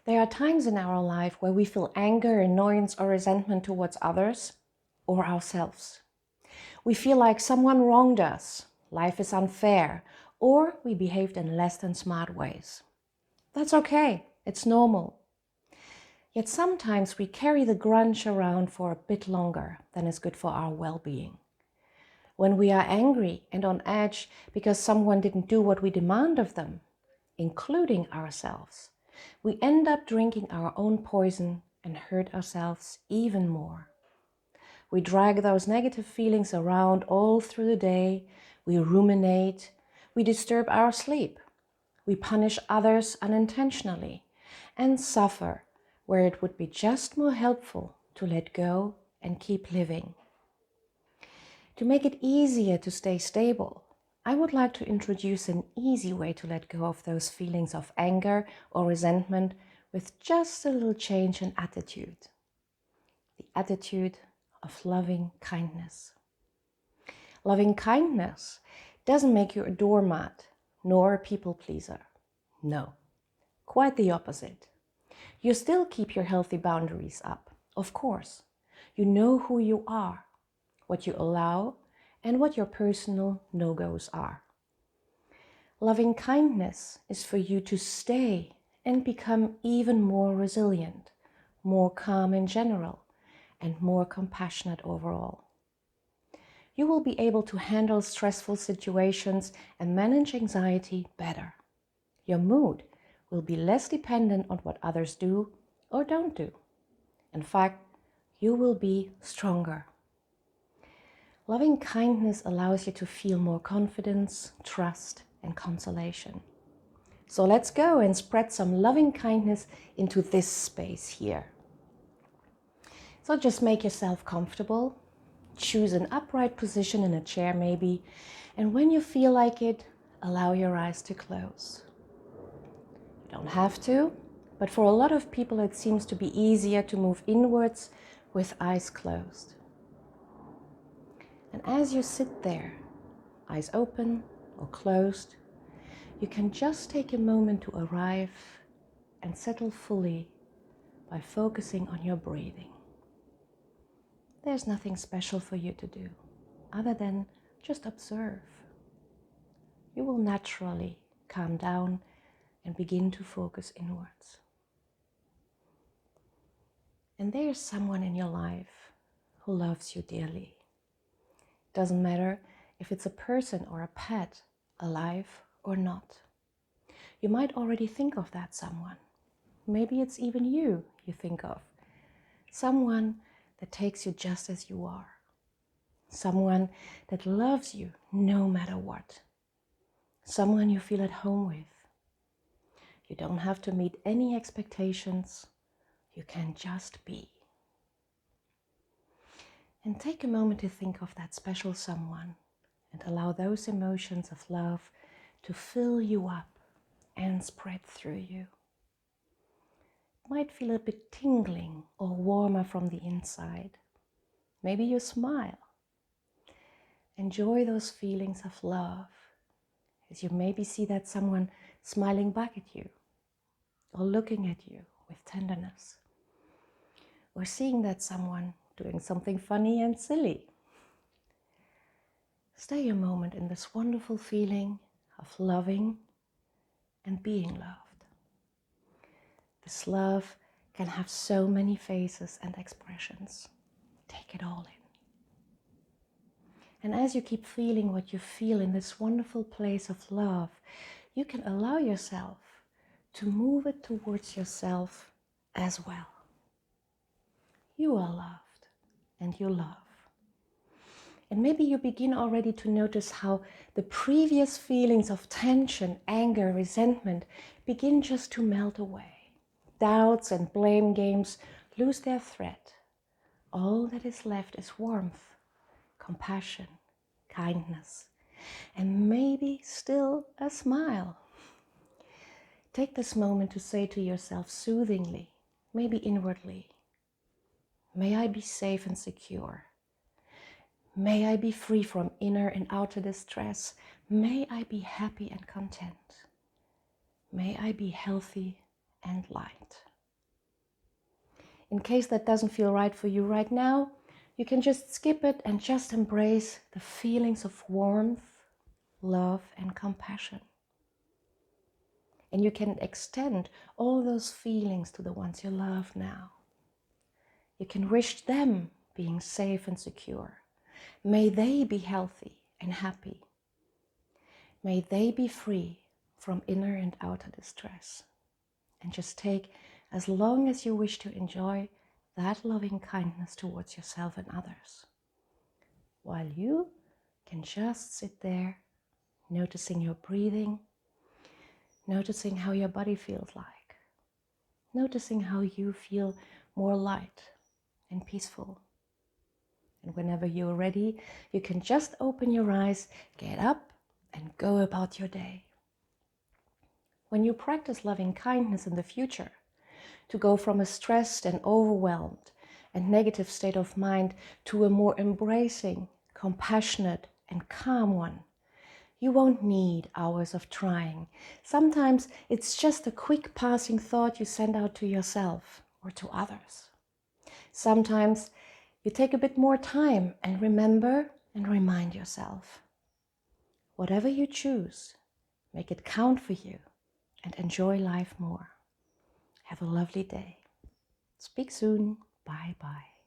There are times in our life where we feel anger, annoyance, or resentment towards others or ourselves. We feel like someone wronged us, life is unfair, or we behaved in less than smart ways. That's okay, it's normal. Yet sometimes we carry the grudge around for a bit longer than is good for our well-being. When we are angry and on edge because someone didn't do what we demand of them, including ourselves, we end up drinking our own poison and hurt ourselves even more. We drag those negative feelings around all through the day, we ruminate, we disturb our sleep, we punish others unintentionally, and suffer where it would be just more helpful to let go and keep living. To make it easier to stay stable, I would like to introduce an easy way to let go of those feelings of anger or resentment with just a little change in attitude. The attitude of loving kindness. Loving kindness doesn't make you a doormat nor a people pleaser. No, quite the opposite. You still keep your healthy boundaries up, of course. You know who you are, what you allow, and what your personal no-goes are. Loving kindness is for you to stay and become even more resilient, more calm in general, and more compassionate overall. You will be able to handle stressful situations and manage anxiety better. Your mood will be less dependent on what others do or don't do. In fact, you will be stronger. Loving kindness allows you to feel more confidence, trust, and consolation. So let's go and spread some loving kindness into this space here. So just make yourself comfortable, choose an upright position in a chair maybe, and when you feel like it, allow your eyes to close. You don't have to, but for a lot of people it seems to be easier to move inwards with eyes closed. And as you sit there, eyes open or closed, you can just take a moment to arrive and settle fully by focusing on your breathing. There's nothing special for you to do other than just observe. You will naturally calm down and begin to focus inwards. And there's someone in your life who loves you dearly. Doesn't matter if it's a person or a pet, alive or not. You might already think of that someone. Maybe it's even you think of. Someone that takes you just as you are. Someone that loves you no matter what. Someone you feel at home with. You don't have to meet any expectations. You can just be. And take a moment to think of that special someone and allow those emotions of love to fill you up and spread through you. It might feel a bit tingling or warmer from the inside. Maybe you smile. Enjoy those feelings of love as you maybe see that someone smiling back at you or looking at you with tenderness, or seeing that someone doing something funny and silly. Stay a moment in this wonderful feeling of loving and being loved. This love can have so many faces and expressions. Take it all in. And as you keep feeling what you feel in this wonderful place of love, you can allow yourself to move it towards yourself as well. You are loved and you love. And maybe you begin already to notice how the previous feelings of tension, anger, resentment begin just to melt away. Doubts and blame games lose their thread. All that is left is warmth, compassion, kindness, and maybe still a smile. Take this moment to say to yourself soothingly, maybe inwardly, may I be safe and secure. May I be free from inner and outer distress. May I be happy and content. May I be healthy and light. In case that doesn't feel right for you right now, you can just skip it and just embrace the feelings of warmth, love, and compassion. And you can extend all those feelings to the ones you love now. You can wish them being safe and secure. May they be healthy and happy. May they be free from inner and outer distress. And just take as long as you wish to enjoy that loving kindness towards yourself and others. While you can just sit there, noticing your breathing, noticing how your body feels like, noticing how you feel more light and peaceful. And whenever you're ready, you can just open your eyes, get up, and go about your day. When you practice loving kindness in the future, to go from a stressed and overwhelmed and negative state of mind to a more embracing, compassionate, and calm one, you won't need hours of trying. Sometimes it's just a quick passing thought you send out to yourself or to others. Sometimes you take a bit more time and remember and remind yourself. Whatever you choose, make it count for you and enjoy life more. Have a lovely day. Speak soon. Bye bye.